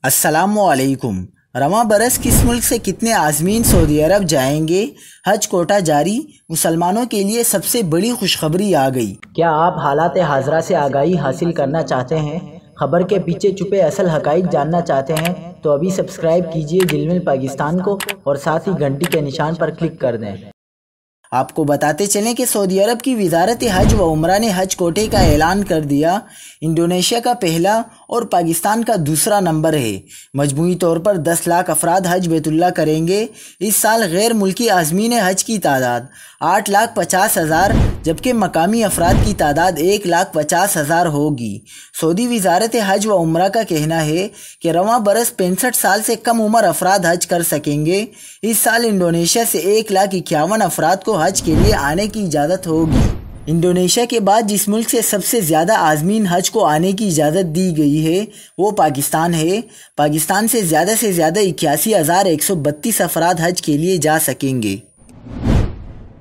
अस्सलामुअलैकुम। रवां बरस किस मुल्क से कितने आज़मीन सऊदी अरब जाएंगे? हज कोटा जारी, मुसलमानों के लिए सबसे बड़ी खुशखबरी आ गई। क्या आप हालात हाज़रा से आगाही हासिल करना चाहते हैं? खबर के पीछे छुपे असल हकाइक जानना चाहते हैं? तो अभी सब्सक्राइब कीजिए दिलमिल पाकिस्तान को और साथ ही घंटी के निशान पर क्लिक कर दें। आपको बताते चलें कि सऊदी अरब की वजारत हज व उम्रा ने हज कोटे का ऐलान कर दिया। इंडोनेशिया का पहला और पाकिस्तान का दूसरा नंबर है। मजमूई तौर पर 10 लाख अफराद हज बैतुल्लाह करेंगे। इस साल गैर मुल्की आज़मीन हज की तादाद 8,50,000 जबकि मकामी अफराद की तादाद 1,50,000 होगी। सऊदी वजारत हज व उम्रा का कहना है कि रवां बरस 65 साल से कम उम्र अफराद हज कर सकेंगे। इस साल इंडोनेशिया से 1,51,000 अफराद को हज के लिए आने की इजाज़त होगी। इंडोनेशिया के बाद जिस मुल्क से सबसे ज़्यादा आज़मीन हज को आने की इजाज़त दी गई है वो पाकिस्तान है। पाकिस्तान से ज़्यादा 81,132 अफराद हज के लिए जा सकेंगे।